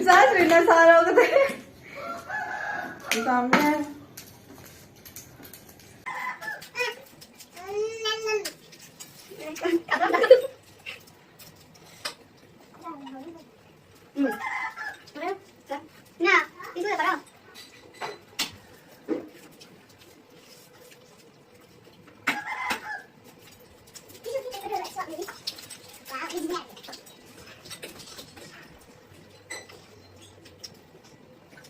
Sao chuyện là sao đâu có thể. Sao nha. Nè, đi tôi vào đâu?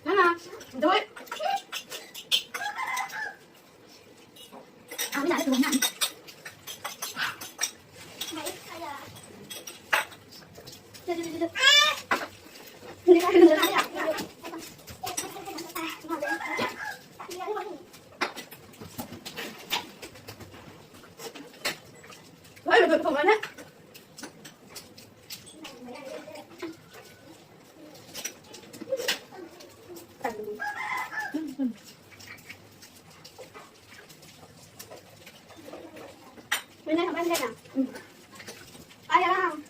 Nó nè, đuổi. À, bây giờ tôi nằm. Rồi, được không rồi nhé. Bên đây không ăn đây nào. Ai ra không?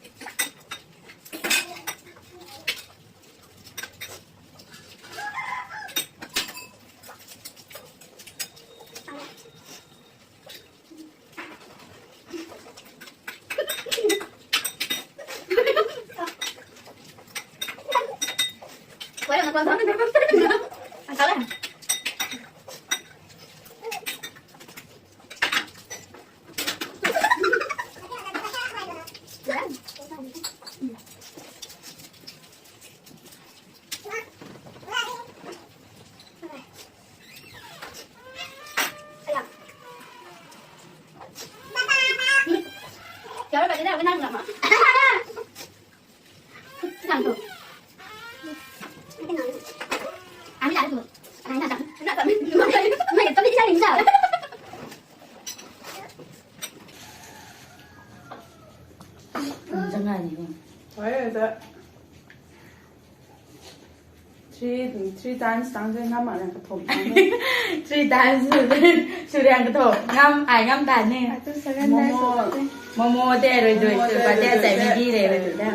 Quay lại con thắm nó ăn sao đấy? Cháu bạn đến đây có năng hả? Năng rồi. Anh lại được. Anh là mày tâm lý gia đình sao? Chẳng hạn gì Đấy rồi đó. Three times tăng lên ngâm ở đằng cái thùng. Three times sự đang cái thổ ngâm ai ngâm tàn nè Momo Momo thế rồi rồi bà cha chạy đi rồi rồi đó